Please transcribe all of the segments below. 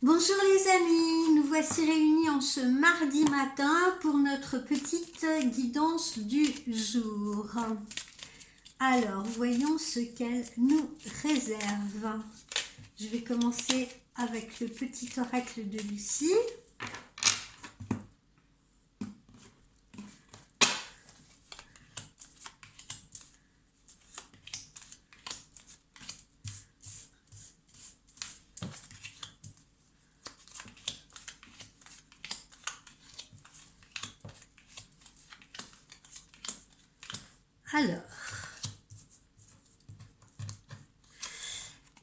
Bonjour les amis, nous voici réunis en ce mardi matin pour notre petite guidance du jour. Alors, voyons ce qu'elle nous réserve. Je vais commencer avec le petit oracle de Lucie. Alors,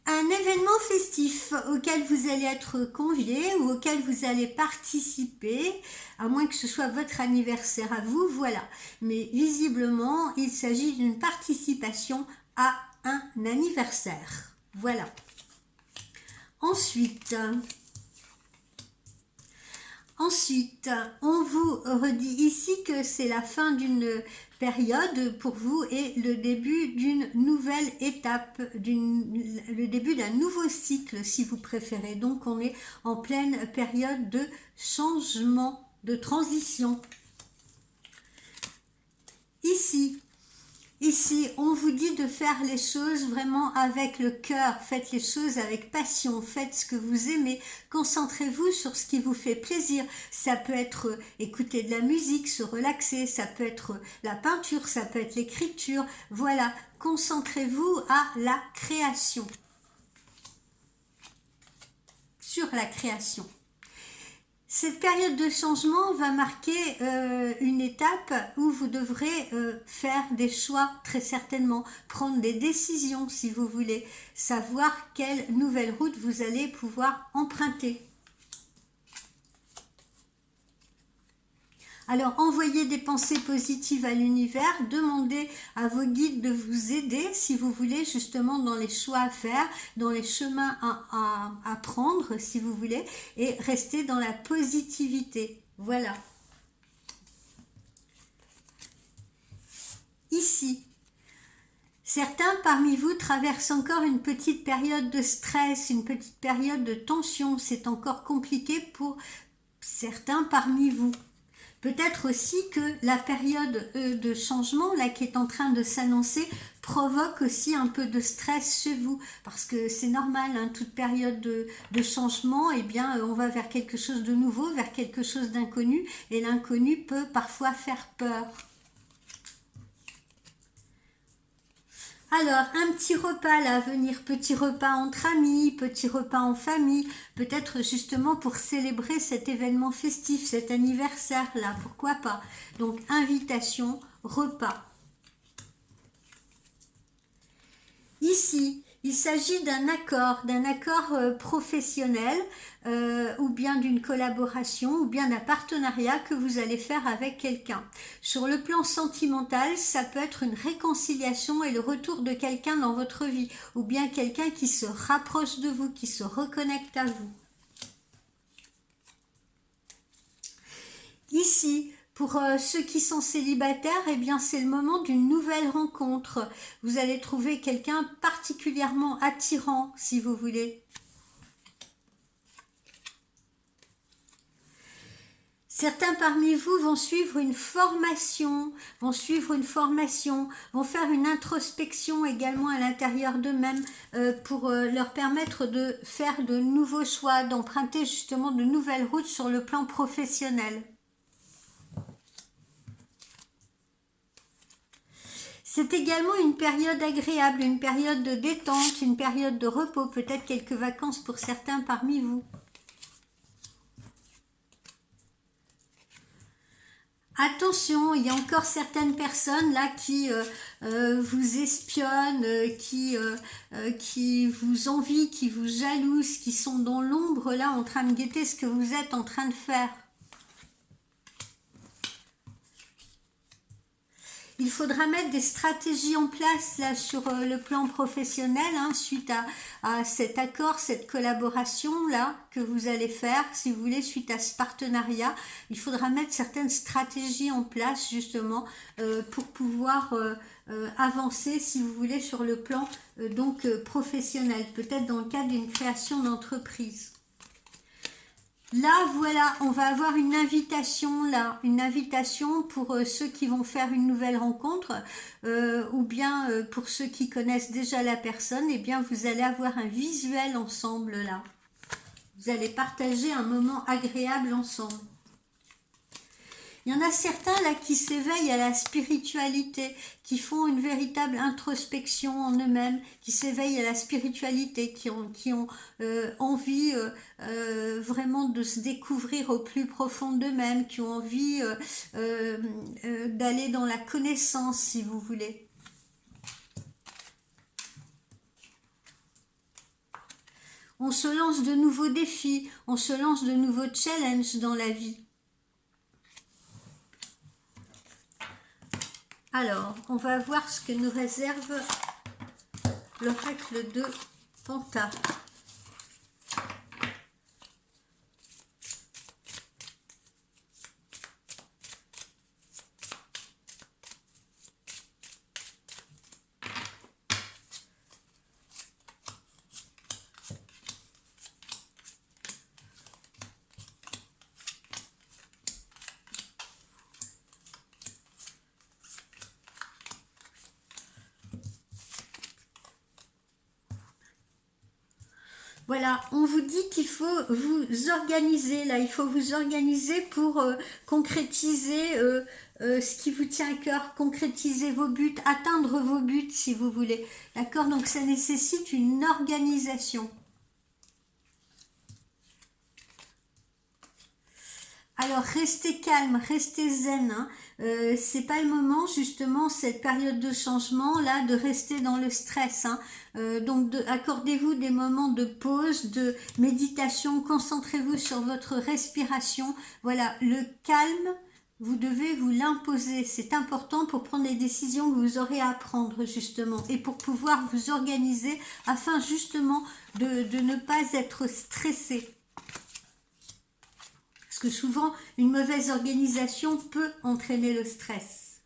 un événement festif auquel vous allez être convié ou auquel vous allez participer, à moins que ce soit votre anniversaire à vous, voilà. Mais visiblement, il s'agit d'une participation à un anniversaire. Voilà. Ensuite, on vous redit ici que c'est la fin d'une période pour vous et le début d'une nouvelle étape, le début d'un nouveau cycle si vous préférez. Donc on est en pleine période de changement, de transition. Ici, on vous dit de faire les choses vraiment avec le cœur, faites les choses avec passion, faites ce que vous aimez, concentrez-vous sur ce qui vous fait plaisir. Ça peut être écouter de la musique, se relaxer, ça peut être la peinture, ça peut être l'écriture. Voilà, concentrez-vous à la création, sur la création. Cette période de changement va marquer une étape où vous devrez faire des choix, très certainement, prendre des décisions si vous voulez, savoir quelle nouvelle route vous allez pouvoir emprunter. Alors, envoyez des pensées positives à l'univers, demandez à vos guides de vous aider si vous voulez justement dans les choix à faire, dans les chemins à prendre si vous voulez, et restez dans la positivité. Voilà. Ici, certains parmi vous traversent encore une petite période de stress, une petite période de tension. C'est encore compliqué pour certains parmi vous. Peut-être aussi que la période de changement là qui est en train de s'annoncer provoque aussi un peu de stress chez vous parce que c'est normal, hein, toute période de changement, eh bien on va vers quelque chose de nouveau, vers quelque chose d'inconnu et l'inconnu peut parfois faire peur. Alors, un petit repas là à venir, petit repas entre amis, petit repas en famille, peut-être justement pour célébrer cet événement festif, cet anniversaire là, pourquoi pas. Donc, invitation, repas. Ici, il s'agit d'un accord professionnel ou bien d'une collaboration ou bien d'un partenariat que vous allez faire avec quelqu'un. Sur le plan sentimental, ça peut être une réconciliation et le retour de quelqu'un dans votre vie ou bien quelqu'un qui se rapproche de vous, qui se reconnecte à vous. Ici, pour ceux qui sont célibataires, eh bien c'est le moment d'une nouvelle rencontre. Vous allez trouver quelqu'un particulièrement attirant, si vous voulez. Certains parmi vous vont suivre une formation, vont faire une introspection également à l'intérieur d'eux-mêmes pour leur permettre de faire de nouveaux choix, d'emprunter justement de nouvelles routes sur le plan professionnel. C'est également une période agréable, une période de détente, une période de repos, peut-être quelques vacances pour certains parmi vous. Attention, il y a encore certaines personnes là qui vous espionnent, qui vous envient, qui vous jalousent, qui sont dans l'ombre là en train de guetter ce que vous êtes en train de faire. Il faudra mettre des stratégies en place là sur le plan professionnel hein, suite à cet accord, cette collaboration là que vous allez faire, si vous voulez, suite à ce partenariat. Il faudra mettre certaines stratégies en place justement pour pouvoir avancer, si vous voulez, sur le plan professionnel, peut-être dans le cadre d'une création d'entreprise. Là, voilà, on va avoir une invitation là, une invitation pour ceux qui vont faire une nouvelle rencontre, ou bien pour ceux qui connaissent déjà la personne, eh bien vous allez avoir un visuel ensemble là. Vous allez partager un moment agréable ensemble. Il y en a certains là qui s'éveillent à la spiritualité, qui font une véritable introspection en eux-mêmes, qui s'éveillent à la spiritualité, qui ont envie vraiment de se découvrir au plus profond d'eux-mêmes, qui ont envie d'aller dans la connaissance, si vous voulez. On se lance de nouveaux défis, on se lance de nouveaux challenges dans la vie. Alors, on va voir ce que nous réserve l'oracle de Panta. Voilà, on vous dit qu'il faut vous organiser, là, il faut vous organiser pour concrétiser ce qui vous tient à cœur, concrétiser vos buts, atteindre vos buts si vous voulez. D'accord? Donc ça nécessite une organisation. Alors restez calme, restez zen, hein. C'est pas le moment justement cette période de changement là de rester dans le stress, hein. Donc accordez-vous des moments de pause, de méditation, concentrez-vous sur votre respiration. Voilà, le calme, vous devez vous l'imposer, c'est important pour prendre les décisions que vous aurez à prendre justement et pour pouvoir vous organiser afin justement de ne pas être stressé. Parce que souvent, une mauvaise organisation peut entraîner le stress.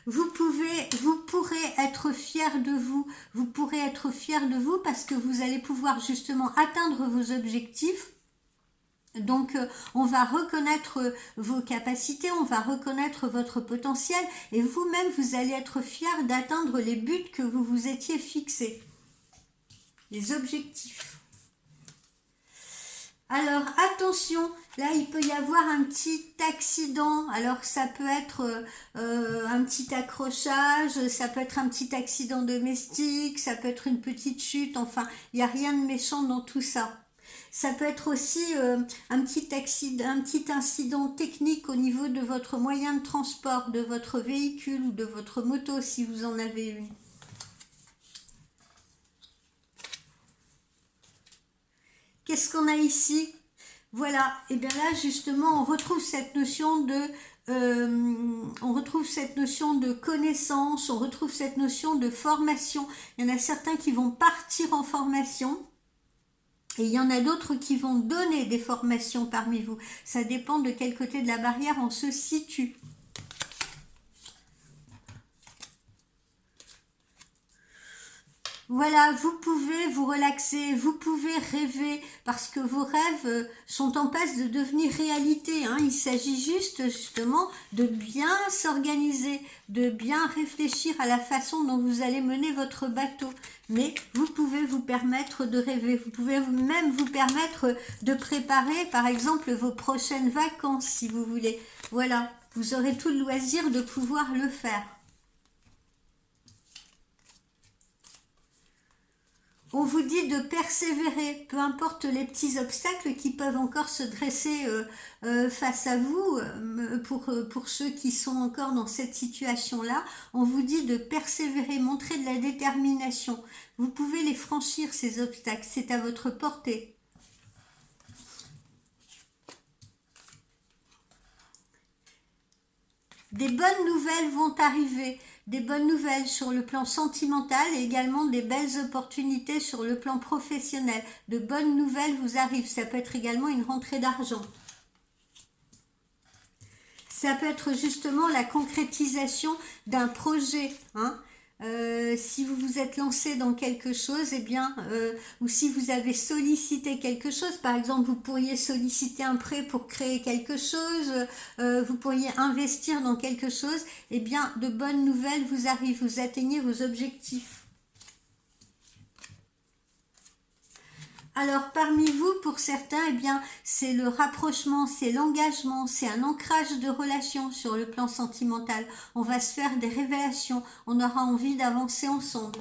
Vous pourrez être fier de vous. Vous pourrez être fier de vous parce que vous allez pouvoir justement atteindre vos objectifs. Donc, on va reconnaître vos capacités, on va reconnaître votre potentiel et vous-même, vous allez être fier d'atteindre les buts que vous vous étiez fixés. Les objectifs. Alors attention, là il peut y avoir un petit accident, alors ça peut être un petit accrochage, ça peut être un petit accident domestique, ça peut être une petite chute, enfin il n'y a rien de méchant dans tout ça. Ça peut être aussi un petit incident technique au niveau de votre moyen de transport, de votre véhicule ou de votre moto si vous en avez une. Qu'est-ce qu'on a ici? Voilà, et bien là justement on retrouve cette notion de connaissance, on retrouve cette notion de formation. Il y en a certains qui vont partir en formation et il y en a d'autres qui vont donner des formations parmi vous. Ça dépend de quel côté de la barrière on se situe. Voilà, vous pouvez vous relaxer, vous pouvez rêver parce que vos rêves sont en passe de devenir réalité, hein. Il s'agit justement de bien s'organiser, de bien réfléchir à la façon dont vous allez mener votre bateau. Mais vous pouvez vous permettre de rêver, vous pouvez même vous permettre de préparer par exemple vos prochaines vacances si vous voulez. Voilà, vous aurez tout le loisir de pouvoir le faire. On vous dit de persévérer, peu importe les petits obstacles qui peuvent encore se dresser face à vous, pour ceux qui sont encore dans cette situation-là, on vous dit de persévérer, montrer de la détermination. Vous pouvez les franchir, ces obstacles, c'est à votre portée. Des bonnes nouvelles vont arriver, des bonnes nouvelles sur le plan sentimental et également des belles opportunités sur le plan professionnel. De bonnes nouvelles vous arrivent, ça peut être également une rentrée d'argent. Ça peut être justement la concrétisation d'un projet, hein. Si vous vous êtes lancé dans quelque chose, eh bien, ou si vous avez sollicité quelque chose, par exemple, vous pourriez solliciter un prêt pour créer quelque chose, vous pourriez investir dans quelque chose, eh bien, de bonnes nouvelles vous arrivent, vous atteignez vos objectifs. Alors parmi vous, pour certains, eh bien, c'est le rapprochement, c'est l'engagement, c'est un ancrage de relations sur le plan sentimental. On va se faire des révélations, on aura envie d'avancer ensemble.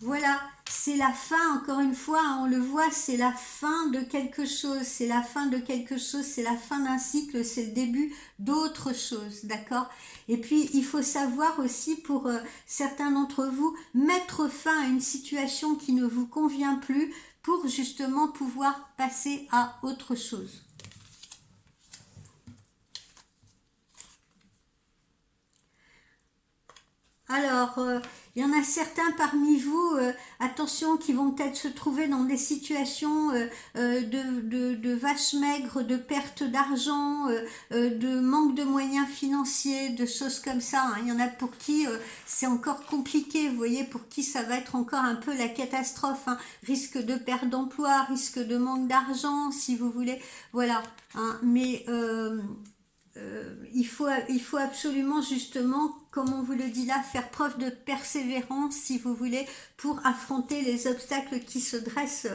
Voilà, c'est la fin, encore une fois, hein, on le voit, c'est la fin de quelque chose, c'est la fin de quelque chose, c'est la fin d'un cycle, c'est le début d'autre chose, d'accord? Et puis, il faut savoir aussi, pour certains d'entre vous, mettre fin à une situation qui ne vous convient plus pour justement pouvoir passer à autre chose. Alors, il y en a certains parmi vous, attention, qui vont peut-être se trouver dans des situations de vaches maigres, de perte d'argent, de manque de moyens financiers, de choses comme ça, hein. Il y en a pour qui c'est encore compliqué, vous voyez, pour qui ça va être encore un peu la catastrophe, hein. Risque de perte d'emploi, risque de manque d'argent, si vous voulez, voilà, hein. Mais il faut absolument justement, comme on vous le dit là, faire preuve de persévérance si vous voulez pour affronter les obstacles qui se dressent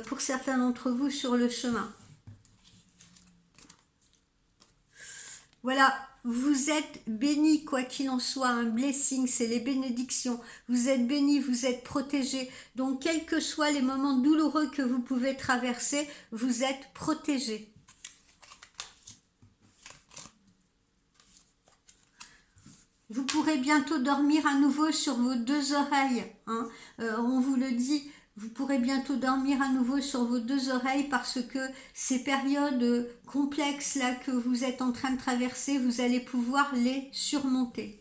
pour certains d'entre vous sur le chemin. Voilà, vous êtes bénis quoi qu'il en soit, un blessing, c'est les bénédictions. Vous êtes bénis, vous êtes protégés. Donc quels que soient les moments douloureux que vous pouvez traverser, vous êtes protégés. Vous pourrez bientôt dormir à nouveau sur vos deux oreilles, hein. On vous le dit, vous pourrez bientôt dormir à nouveau sur vos deux oreilles parce que ces périodes complexes là que vous êtes en train de traverser, vous allez pouvoir les surmonter.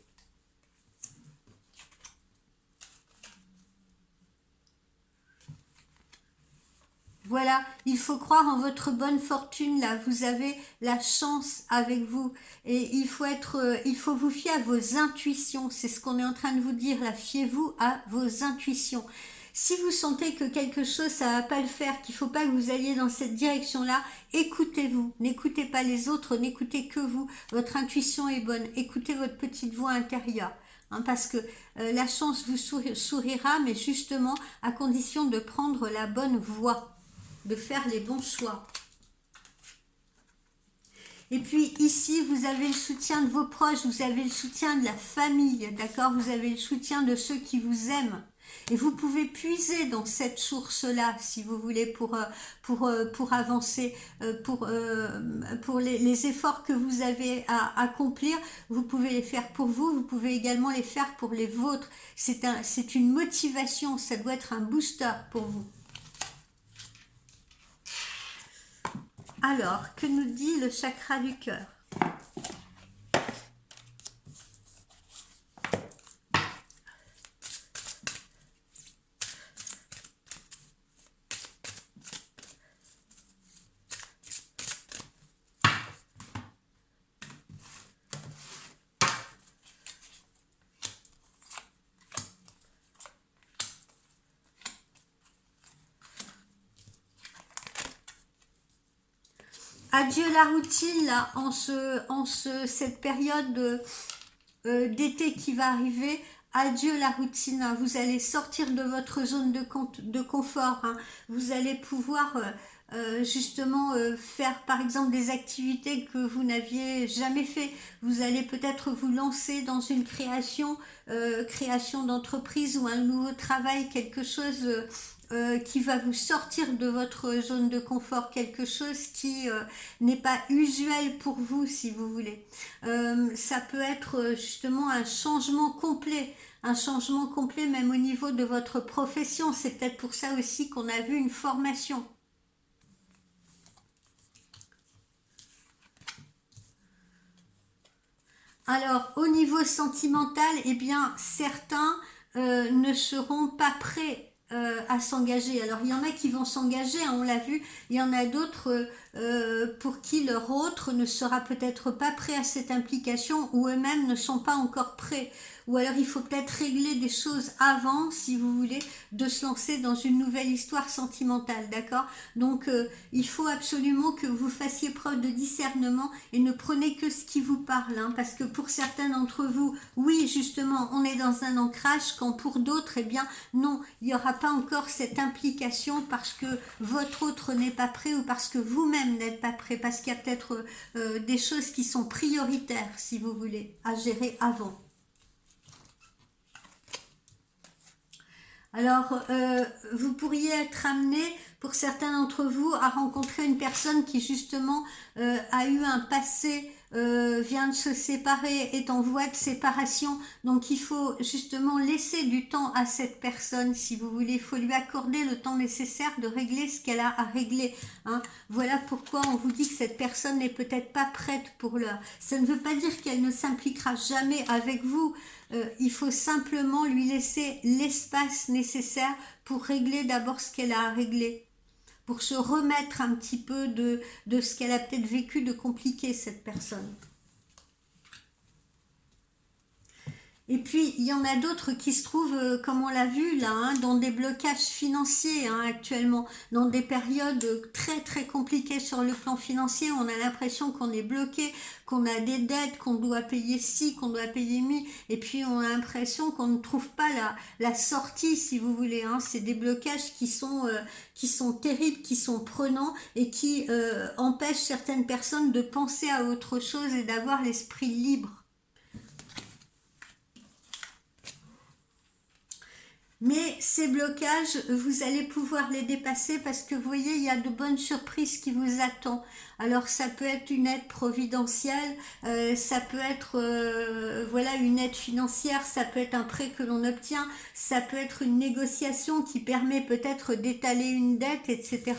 Voilà, il faut croire en votre bonne fortune là. Vous avez la chance avec vous et il faut vous fier à vos intuitions. C'est ce qu'on est en train de vous dire là. Fiez-vous à vos intuitions. Si vous sentez que quelque chose ça va pas le faire, qu'il faut pas que vous alliez dans cette direction-là, écoutez-vous. N'écoutez pas les autres, n'écoutez que vous. Votre intuition est bonne. Écoutez votre petite voix intérieure. Hein, parce que la chance vous sourira, mais justement à condition de prendre la bonne voie, de faire les bons choix. Et puis ici, vous avez le soutien de vos proches, vous avez le soutien de la famille, d'accord? Vous avez le soutien de ceux qui vous aiment. Et vous pouvez puiser dans cette source-là, si vous voulez, pour avancer, pour les efforts que vous avez à accomplir. Vous pouvez les faire pour vous, vous pouvez également les faire pour les vôtres. C'est une motivation, ça doit être un booster pour vous. Alors, que nous dit le chakra du cœur? Adieu la routine là, cette période d'été qui va arriver. Adieu la routine, hein. Vous allez sortir de votre zone de confort, hein. Vous allez pouvoir justement faire par exemple des activités que vous n'aviez jamais fait. Vous allez peut-être vous lancer dans une création d'entreprise ou un nouveau travail, quelque chose qui va vous sortir de votre zone de confort, quelque chose qui n'est pas usuel pour vous, si vous voulez. Ça peut être justement un changement complet même au niveau de votre profession. C'est peut-être pour ça aussi qu'on a vu une formation. Alors, au niveau sentimental, eh bien, certains ne seront pas prêts à s'engager. Alors il y en a qui vont s'engager, hein, on l'a vu, il y en a d'autres pour qui leur autre ne sera peut-être pas prêt à cette implication ou eux-mêmes ne sont pas encore prêts. Ou alors il faut peut-être régler des choses avant, si vous voulez, de se lancer dans une nouvelle histoire sentimentale, d'accord? Donc il faut absolument que vous fassiez preuve de discernement et ne prenez que ce qui vous parle, hein, parce que pour certains d'entre vous, oui, justement, on est dans un ancrage, quand pour d'autres, eh bien, non, il n'y aura pas encore cette implication parce que votre autre n'est pas prêt ou parce que vous-même n'êtes pas prêt, parce qu'il y a peut-être des choses qui sont prioritaires, si vous voulez, à gérer avant. Alors, vous pourriez être amené, pour certains d'entre vous, à rencontrer une personne qui justement a eu un passé, vient de se séparer, est en voie de séparation. Donc, il faut justement laisser du temps à cette personne, si vous voulez. Il faut lui accorder le temps nécessaire de régler ce qu'elle a à régler, hein. Voilà pourquoi on vous dit que cette personne n'est peut-être pas prête pour l'heure. Ça ne veut pas dire qu'elle ne s'impliquera jamais avec vous. Il faut simplement lui laisser l'espace nécessaire pour régler d'abord ce qu'elle a à régler, pour se remettre un petit peu de ce qu'elle a peut-être vécu de compliqué, cette personne. Et puis, il y en a d'autres qui se trouvent, comme on l'a vu là, hein, dans des blocages financiers, hein, actuellement, dans des périodes très très compliquées sur le plan financier. On a l'impression qu'on est bloqué, qu'on a des dettes, qu'on doit payer ci, qu'on doit payer mi, et puis on a l'impression qu'on ne trouve pas la sortie, si vous voulez, hein. C'est des blocages qui sont terribles, qui sont prenants et qui empêchent certaines personnes de penser à autre chose et d'avoir l'esprit libre. Mais ces blocages, vous allez pouvoir les dépasser parce que vous voyez, il y a de bonnes surprises qui vous attendent. Alors ça peut être une aide providentielle, ça peut être voilà, une aide financière, ça peut être un prêt que l'on obtient, ça peut être une négociation qui permet peut-être d'étaler une dette, etc.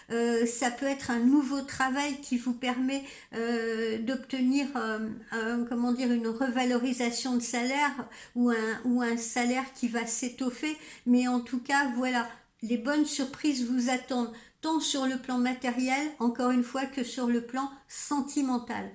Ça peut être un nouveau travail qui vous permet d'obtenir comment dire, une revalorisation de salaire ou un salaire qui va s'étoffer. Mais en tout cas, voilà, les bonnes surprises vous attendent, tant sur le plan matériel, encore une fois, que sur le plan sentimental.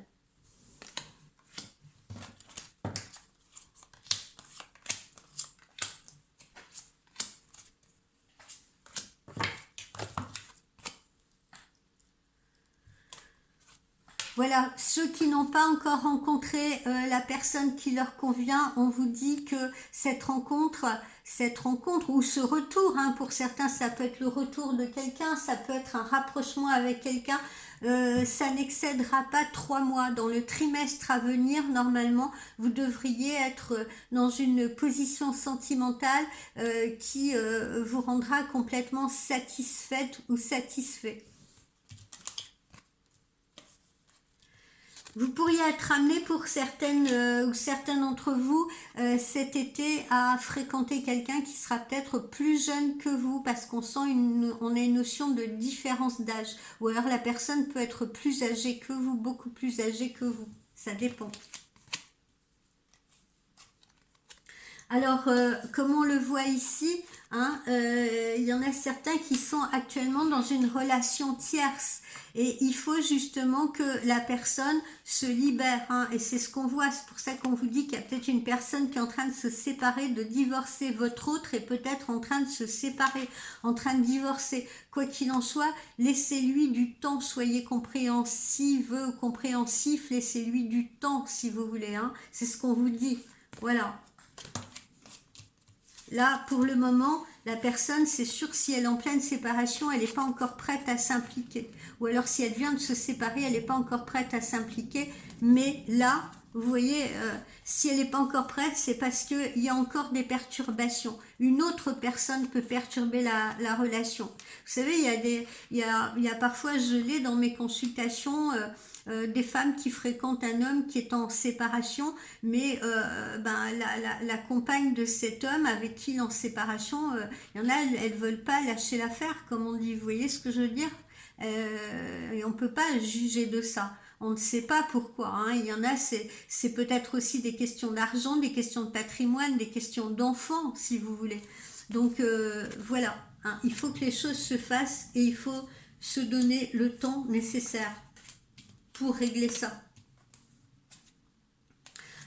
Voilà, ceux qui n'ont pas encore rencontré la personne qui leur convient, on vous dit que cette rencontre ou ce retour, hein, pour certains ça peut être le retour de quelqu'un, ça peut être un rapprochement avec quelqu'un, ça n'excédera pas 3 mois. Dans le trimestre à venir, normalement, vous devriez être dans une position sentimentale qui vous rendra complètement satisfaite ou satisfait. Vous pourriez être amené pour certaines ou certains d'entre vous cet été à fréquenter quelqu'un qui sera peut-être plus jeune que vous parce qu'on sent on a une notion de différence d'âge. Ou alors la personne peut être plus âgée que vous, beaucoup plus âgée que vous. Ça dépend. Alors, comme on le voit ici, hein, il y en a certains qui sont actuellement dans une relation tierce. Et il faut justement que la personne se libère, hein, et c'est ce qu'on voit. C'est pour ça qu'on vous dit qu'il y a peut-être une personne qui est en train de se séparer, de divorcer. Votre autre est peut-être en train de se séparer, en train de divorcer. Quoi qu'il en soit, laissez-lui du temps. Soyez compréhensif, compréhensif. Laissez-lui du temps, si vous voulez, hein. C'est ce qu'on vous dit. Voilà. Là, pour le moment, la personne, c'est sûr, si elle est en pleine séparation, elle n'est pas encore prête à s'impliquer. Ou alors, si elle vient de se séparer, elle n'est pas encore prête à s'impliquer. Mais là, vous voyez, si elle n'est pas encore prête, c'est parce qu'il y a encore des perturbations. Une autre personne peut perturber la relation. Vous savez, il y a parfois, je l'ai dans mes consultations, des femmes qui fréquentent un homme qui est en séparation, mais la compagne de cet homme avec qui il est en séparation, il y en a, elles veulent pas lâcher l'affaire, comme on dit. Vous voyez ce que je veux dire? Et on peut pas juger de ça. on ne sait pas pourquoi, hein. Il y en a, c'est peut-être aussi des questions d'argent, des questions de patrimoine, des questions d'enfants, si vous voulez. Donc voilà, hein, il faut que les choses se fassent et il faut se donner le temps nécessaire pour régler ça.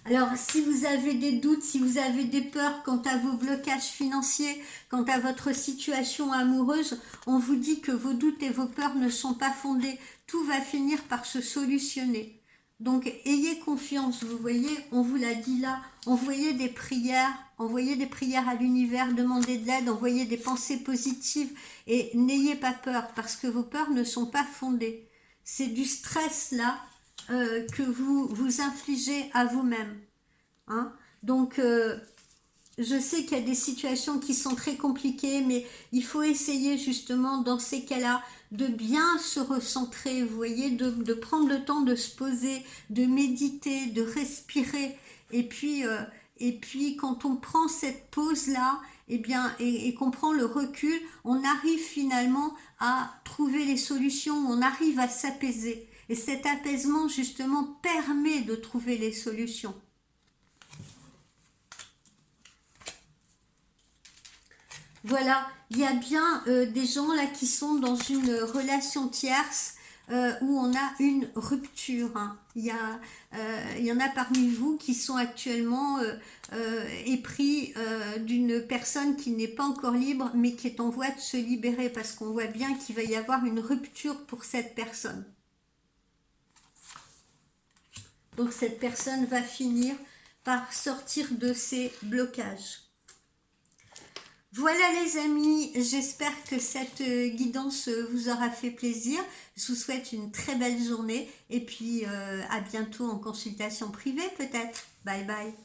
Alors, si vous avez des doutes, si vous avez des peurs quant à vos blocages financiers, quant à votre situation amoureuse, on vous dit que vos doutes et vos peurs ne sont pas fondés. Tout va finir par se solutionner. Donc, ayez confiance, vous voyez, on vous l'a dit là, envoyez des prières à l'univers, demandez de l'aide, envoyez des pensées positives et n'ayez pas peur parce que vos peurs ne sont pas fondées. C'est du stress là que vous vous infligez à vous-même. Hein. Donc, je sais qu'il y a des situations qui sont très compliquées, mais il faut essayer justement dans ces cas-là de bien se recentrer, vous voyez, de prendre le temps de se poser, de méditer, de respirer. Et puis quand on prend cette pause-là, eh bien, et qu'on prend le recul, on arrive finalement à trouver les solutions, on arrive à s'apaiser. Et cet apaisement, justement, permet de trouver les solutions. Voilà, il y a bien des gens là qui sont dans une relation tierce où on a une rupture. Hein. Il y en a parmi vous qui sont actuellement épris d'une personne qui n'est pas encore libre mais qui est en voie de se libérer parce qu'on voit bien qu'il va y avoir une rupture pour cette personne. Donc cette personne va finir par sortir de ses blocages. Voilà les amis, j'espère que cette guidance vous aura fait plaisir. Je vous souhaite une très belle journée et puis à bientôt en consultation privée peut-être. Bye bye.